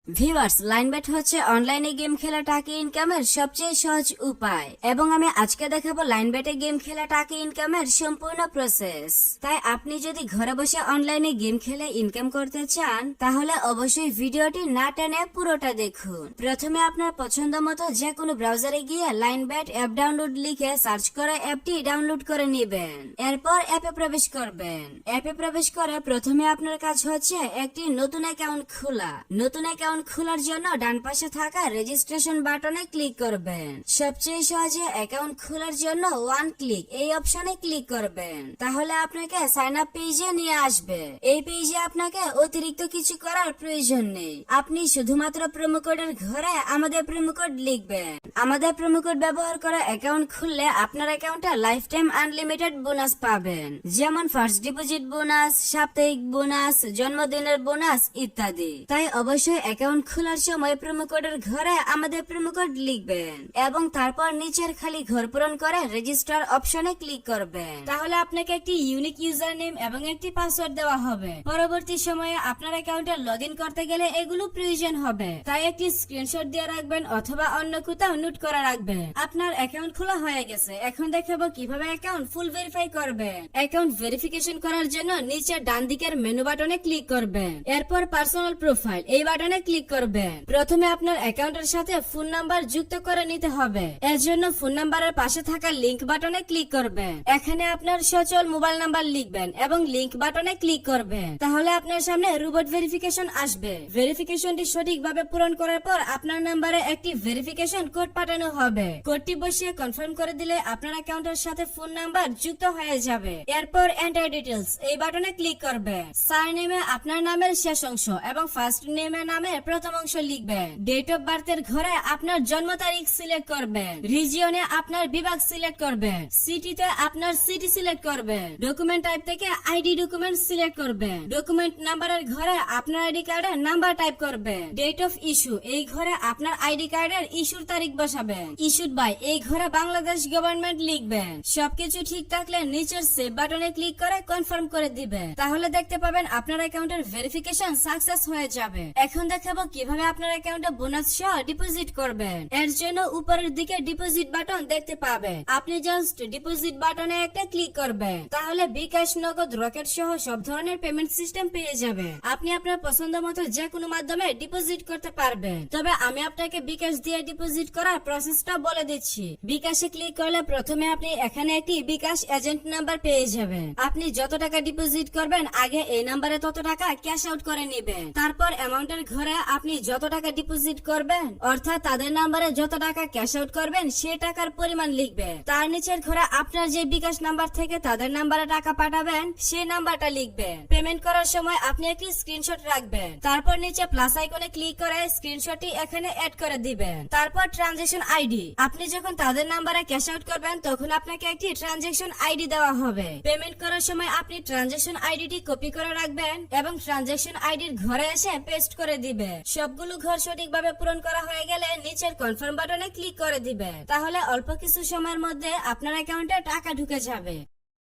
Viewers, লাইনবেট হচ্ছে অনলাইনে game খেলা টাকা ইনকামের সবচেয়ে সহজ উপায় এবং আমি আজকে দেখাবো লাইনবেটে গেম খেলা টাকা ইনকামের সম্পূর্ণ প্রসেস। তাই আপনি যদি ঘরে বসে অনলাইনে গেম খেলে ইনকাম করতে চান তাহলে অবশ্যই ভিডিওটি না টেনে পুরোটা দেখুন। প্রথমে আপনার পছন্দ মতো যে কোনো ব্রাউজারে গিয়ে লাইনবেট অ্যাপ ডাউনলোড লিখে সার্চ করে অ্যাপটি ডাউনলোড করে নেবেন। এরপর অ্যাপে প্রবেশ করবেন। অ্যাপে প্রবেশ করে প্রথমে আপনার কাজ হচ্ছে একটি নতুন অ্যাকাউন্ট খোলা। নতুন অ্যাকাউন্ট খোলার জন্য ডান পাশে থাকা রেজিস্ট্রেশন বাটনে ক্লিক করবেন। সবচেয়ে সহজে অ্যাকাউন্ট খোলার জন্য ওয়ান ক্লিক এই অপশনে ক্লিক করবেন। তাহলে আপনাকে সাইন আপ পেজে নিয়ে আসবে। এই পেজে আপনাকে অতিরিক্ত কিছু করার প্রয়োজন নেই। আপনি শুধুমাত্র প্রোমো কোডের ঘরে আমাদের প্রোমো কোড লিখবেন। আমাদের প্রোমো কোড ব্যবহার করে অ্যাকাউন্ট খুললে আপনার অ্যাকাউন্টে লাইফ টাইম আনলিমিটেড বোনাস পাবেন, যেমন ফার্স্ট ডিপোজিট বোনাস, সাপ্তাহিক বোনাস, জন্মদিনের বোনাস ইত্যাদি। তাই অবশ্যই অ্যাকাউন্ট খোলার সময় প্রোমো কোডের ঘরে আমাদের প্রোমো কোড লিখবেন এবং তারপর নিচের খালি ঘর পূরণ করে রেজিস্টার অপশনে ক্লিক করবেন। তাহলে আপনাকে একটি ইউনিক ইউজার নেম এবং একটি পাসওয়ার্ড দেওয়া হবে। পরবর্তী সময়ে আপনার অ্যাকাউন্টে লগ ইন করতে গেলে এগুলো প্রয়োজন হবে, তাই একটি স্ক্রিনশট দিয়ে রাখবেন অথবা অন্য কোথাও নোট করে রাখবেন। আপনার অ্যাকাউন্ট খোলা হয়ে গেছে। এখন দেখাবো কিভাবে অ্যাকাউন্ট ফুল ভেরিফাই করবেন। অ্যাকাউন্ট ভেরিফিকেশন করার জন্য নিচে ডান দিকের মেনু বাটনে ক্লিক করবেন। এরপর পার্সোনাল প্রোফাইল এই বাটনে ক্লিক করবেন। প্রথমে আপনার অ্যাকাউন্টের সাথে ফোন নাম্বার যুক্ত করে নিতে হবে। এর জন্য ফোন নাম্বারের পাশে থাকা লিংক বাটনে ক্লিক করবেন। এখানে আপনার সচল মোবাইল নাম্বার লিখবেন এবং লিংক বাটনে ক্লিক করবেন। তাহলে আপনার সামনে রোবট ভেরিফিকেশন আসবে। ভেরিফিকেশনটি সঠিকভাবে পূরণ করার পর আপনার নাম্বারে একটি ভেরিফিকেশন কোড পাঠানো হবে। কোডটি বসিয়ে কনফার্ম করে দিলে আপনার অ্যাকাউন্টের সাথে ফোন নাম্বার যুক্ত হয়ে যাবে। এরপর এন্টার ডিটেইলস এই বাটনে ক্লিক করবেন। সারনেমে আপনার নামের শেষ অংশ এবং ফার্স্ট নেমের নামের প্রথম অংশ লিখবেন। ডেট অফ বার্থের ঘরে আপনার জন্ম তারিখ সিলেক্ট করবেন। রিজিয়নে আপনার বিভাগ সিলেক্ট করবেন। সিটিতে আপনার সিটি সিলেক্ট করবেন। ডকুমেন্ট টাইপ থেকে আইডি ডকুমেন্ট সিলেক্ট করবেন। ডকুমেন্ট নাম্বারের ঘরে আপনার আইডি কার্ডের নাম্বার টাইপ করবেন। ডেট অফ ইস্যু এই ঘরে আপনার আইডি কার্ডের ইস্যুর তারিখ বসাবেন। ইস্যুড বাই এই ঘরে বাংলাদেশ গভর্নমেন্ট লিখবেন। সবকিছু ঠিক থাকলে নিচের সেভ বাটনে ক্লিক করে কনফার্ম করে দিবেন। তাহলে দেখতে পাবেন আপনার অ্যাকাউন্টের ভেরিফিকেশন সাকসেস হয়ে যাবে। এখন দেখাবো কিভাবে আপনার অ্যাকাউন্টে বোনাস সহ ডিপোজিট করবেন। এর জন্য উপরের দিকে ডিপোজিট বাটন দেখতে পাবেন। আপনি জাস্ট ডিপোজিট বাটনে একটা ক্লিক করবেন। তাহলে বিকাশ, নগদ, রকেট সহ সব ধরনের পেমেন্ট সিস্টেম পেয়ে যাবেন। আপনি আপনার পছন্দ মতো যে কোনো মাধ্যমে ডিপোজিট করতে পারবেন। তবে আমি আপনাকে বিকাশ দিয়ে ডিপোজিট করার প্রসেসটা বলে দিচ্ছি। বিকাশে ক্লিক করলে প্রথমে আপনি এখানে একটি বিকাশ এজেন্ট নাম্বার পেয়ে যাবেন। আপনি যত টাকা ডিপোজিট করবেন আগে এই নাম্বারে তত টাকা ক্যাশ আউট করে নেবেন। তারপর অ্যামাউন্টের ঘরে আপনি যত টাকা ডিপোজিট করবেন অর্থাৎ তাদের নাম্বারে যত টাকা ক্যাশ আউট করবেন সে টাকার পরিমাণ লিখবেন। তার নিচের ঘরে আপনার যে বিকাশ নাম্বার থেকে তাদের নাম্বারে টাকা পাঠাবেন সেই নাম্বারটা লিখবেন। পেমেন্ট করার সময় আপনি একটি স্ক্রিনশট রাখবেন। তারপর নিচে প্লাস আইকনে ক্লিক করে স্ক্রিনশটটি এখানে অ্যাড করে দিবেন। তারপর ট্রানজাকশন আইডি আপনি যখন তাদের নাম্বারে ক্যাশ আউট করবেন তখন আপনাকে একটি ট্রানজাকশন আইডি দেওয়া হবে। পেমেন্ট করার সময় আপনি ট্রানজাকশন আইডিটি কপি করে রাখবেন এবং ট্রানজাকশন আইডির ঘরে এসে পেস্ট করে দিবেন। সবগুলো ঘর সঠিকভাবে পূরণ করা হয়ে গেলে নিচের কনফার্ম বাটনে ক্লিক করে দিবেন। তাহলে অল্প কিছু সময়ের মধ্যে আপনার অ্যাকাউন্টে টাকা ঢুকে যাবে।